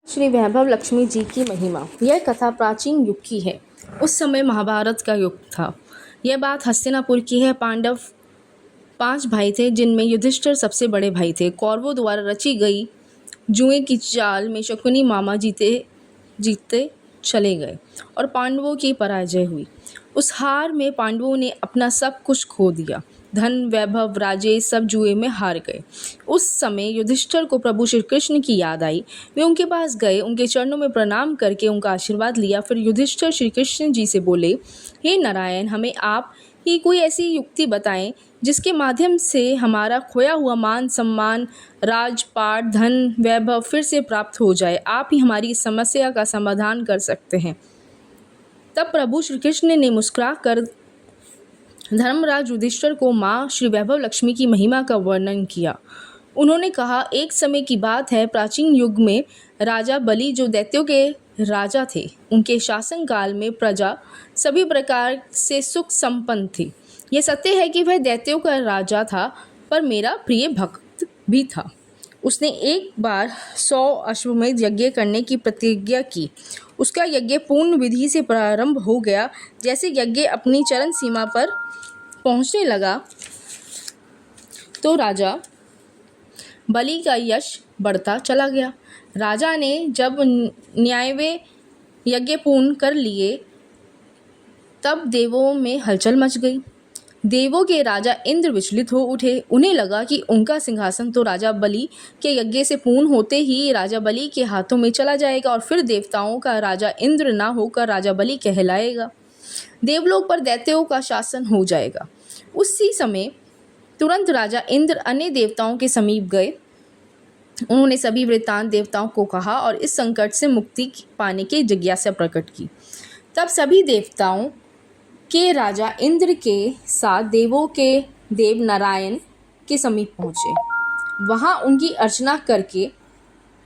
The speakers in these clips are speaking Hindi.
श्री वैभव लक्ष्मी जी की महिमा। यह कथा प्राचीन युग की है। उस समय महाभारत का युग था। यह बात हस्तिनापुर की है। पांडव 5 भाई थे, जिनमें युधिष्ठिर सबसे बड़े भाई थे। कौरवों द्वारा रची गई जुए की चाल में शकुनी मामा जीतते चले गए और पांडवों की पराजय हुई। उस हार में पांडवों ने अपना सब कुछ खो दिया। धन, वैभव, राज्य सब जुए में हार गए। उस समय युधिष्ठिर को प्रभु श्री कृष्ण की याद आई। वे उनके पास गए, उनके चरणों में प्रणाम करके उनका आशीर्वाद लिया। फिर युधिष्ठिर श्री कृष्ण जी से बोले, हे नारायण, हमें आप ही कोई ऐसी युक्ति बताएं जिसके माध्यम से हमारा खोया हुआ मान सम्मान, राजपाट, धन, वैभव फिर से प्राप्त हो जाए। आप ही हमारी इस समस्या का समाधान कर सकते हैं। तब प्रभु श्री कृष्ण ने मुस्कुरा कर धर्मराज युधिष्ठिर को माँ श्री वैभव लक्ष्मी की महिमा का वर्णन किया। उन्होंने कहा, एक समय की बात है, प्राचीन युग में राजा बलि, जो दैत्यों के राजा थे, उनके शासन काल में प्रजा सभी प्रकार से सुख संपन्न थी। यह सत्य है कि वह दैत्यों का राजा था, पर मेरा प्रिय भक्त भी था। उसने एक बार 100 अश्वमेध यज्ञ करने की प्रतिज्ञा की। उसका यज्ञ पूर्ण विधि से प्रारंभ हो गया। जैसे यज्ञ अपनी चरम सीमा पर पहुंचने लगा तो राजा बलि का यश बढ़ता चला गया। राजा ने जब न्यायवे यज्ञ पूर्ण कर लिए, तब देवों में हलचल मच गई। देवों के राजा इंद्र विचलित हो उठे। उन्हें लगा कि उनका सिंहासन तो राजा बलि के यज्ञ से पूर्ण होते ही राजा बलि के हाथों में चला जाएगा और फिर देवताओं का राजा इंद्र ना होकर राजा बलि कहलाएगा। देवलोक पर दैत्यों का शासन हो जाएगा। उसी समय तुरंत राजा इंद्र अन्य देवताओं के समीप गए। उन्होंने सभी वृत्तांत देवताओं को कहा और इस संकट से मुक्ति पाने की जिज्ञासा प्रकट की। तब सभी देवताओं के राजा इंद्र के साथ देवों के देव नारायण के समीप पहुँचे। वहाँ उनकी अर्चना करके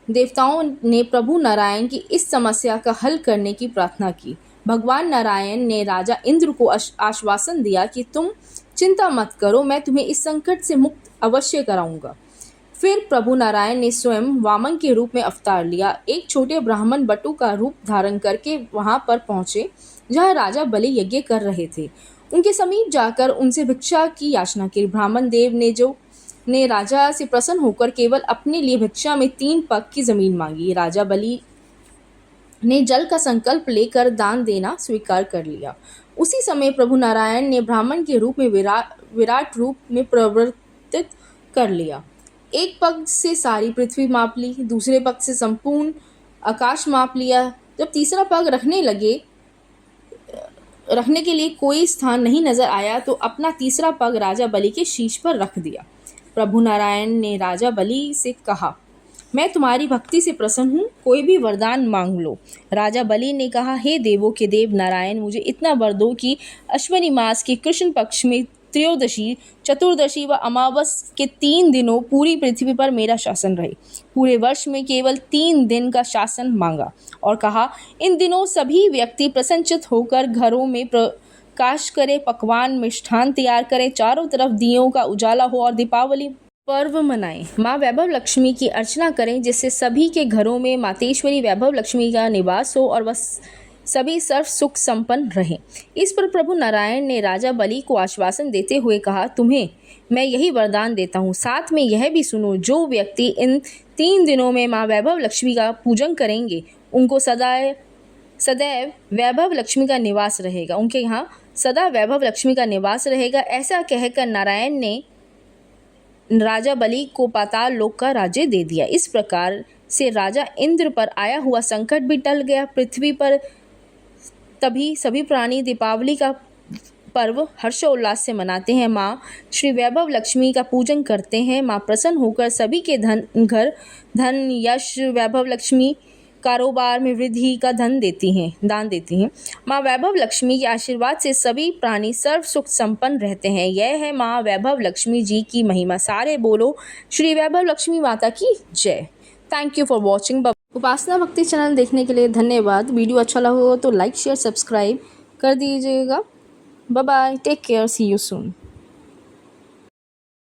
देवताओं ने प्रभु नारायण की इस समस्या का हल करने की प्रार्थना की। भगवान नारायण ने राजा इंद्र को आश्वासन दिया कि तुम चिंता मत करो, मैं तुम्हें इस संकट से मुक्त अवश्य कराऊंगा। फिर प्रभु नारायण ने स्वयं वामन के रूप में अवतार लिया। एक छोटे ब्राह्मण बटु का रूप धारण करके वहां पर पहुंचे जहां राजा बलि यज्ञ कर रहे थे। उनके समीप जाकर उनसे भिक्षा की याचना की। ब्राह्मण देव ने राजा से प्रसन्न होकर केवल अपने लिए भिक्षा में 3 पग की जमीन मांगी। राजा बलि ने जल का संकल्प लेकर दान देना स्वीकार कर लिया। उसी समय प्रभु नारायण ने ब्राह्मण के रूप में विराट रूप में प्रवर्तित कर लिया। एक पग से सारी पृथ्वी माप ली, दूसरे पग से संपूर्ण आकाश माप लिया। जब तीसरा पग रखने के लिए कोई स्थान नहीं नजर आया तो अपना तीसरा पग राजा बलि के शीश पर रख दिया। प्रभु नारायण ने राजा बलि से कहा, मैं तुम्हारी भक्ति से प्रसन्न हूँ, कोई भी वरदान मांग लो। राजा बलि ने कहा, हे देवों के देव नारायण, मुझे इतना वर दो कि अश्विनी मास के कृष्ण पक्ष में त्रयोदशी, चतुर्दशी व अमावस के 3 दिनों पूरी पृथ्वी पर मेरा शासन रहे। पूरे वर्ष में केवल 3 दिन का शासन मांगा और कहा, इन दिनों सभी व्यक्ति प्रसन्नचित्त होकर घरों में प्रकाश करे, पकवान मिष्ठान तैयार करें, चारों तरफ दियों का उजाला हो और दीपावली पर्व मनाएं। माँ वैभव लक्ष्मी की अर्चना करें, जिससे सभी के घरों में मातेश्वरी वैभव लक्ष्मी का निवास हो और वह सभी सर्व सुख संपन्न रहें। इस पर प्रभु नारायण ने राजा बलि को आश्वासन देते हुए कहा, तुम्हें मैं यही वरदान देता हूँ। साथ में यह भी सुनो, जो व्यक्ति इन 3 दिनों में माँ वैभव लक्ष्मी का पूजन करेंगे, उनको सदैव वैभव लक्ष्मी का निवास रहेगा। उनके यहाँ सदा वैभव लक्ष्मी का निवास रहेगा। ऐसा कहकर नारायण ने राजा बलि को पाताल लोक का राज्य दे दिया। इस प्रकार से राजा इंद्र पर आया हुआ संकट भी टल गया। पृथ्वी पर तभी सभी प्राणी दीपावली का पर्व हर्षोल्लास से मनाते हैं। माँ श्री वैभव लक्ष्मी का पूजन करते हैं। माँ प्रसन्न होकर सभी के धन, यश, वैभव लक्ष्मी कारोबार में वृद्धि का दान देती हैं। माँ वैभव लक्ष्मी के आशीर्वाद से सभी प्राणी सर्व सुख संपन्न रहते हैं। यह है माँ वैभव लक्ष्मी जी की महिमा। सारे बोलो श्री वैभव लक्ष्मी माता की जय। Thank you for watching. Upasana Bhakti channel देखने के लिए धन्यवाद। वीडियो अच्छा लगा हो तो लाइक शेयर सब्सक्राइब कर दीजिएगा। Bye bye, take care, see you soon.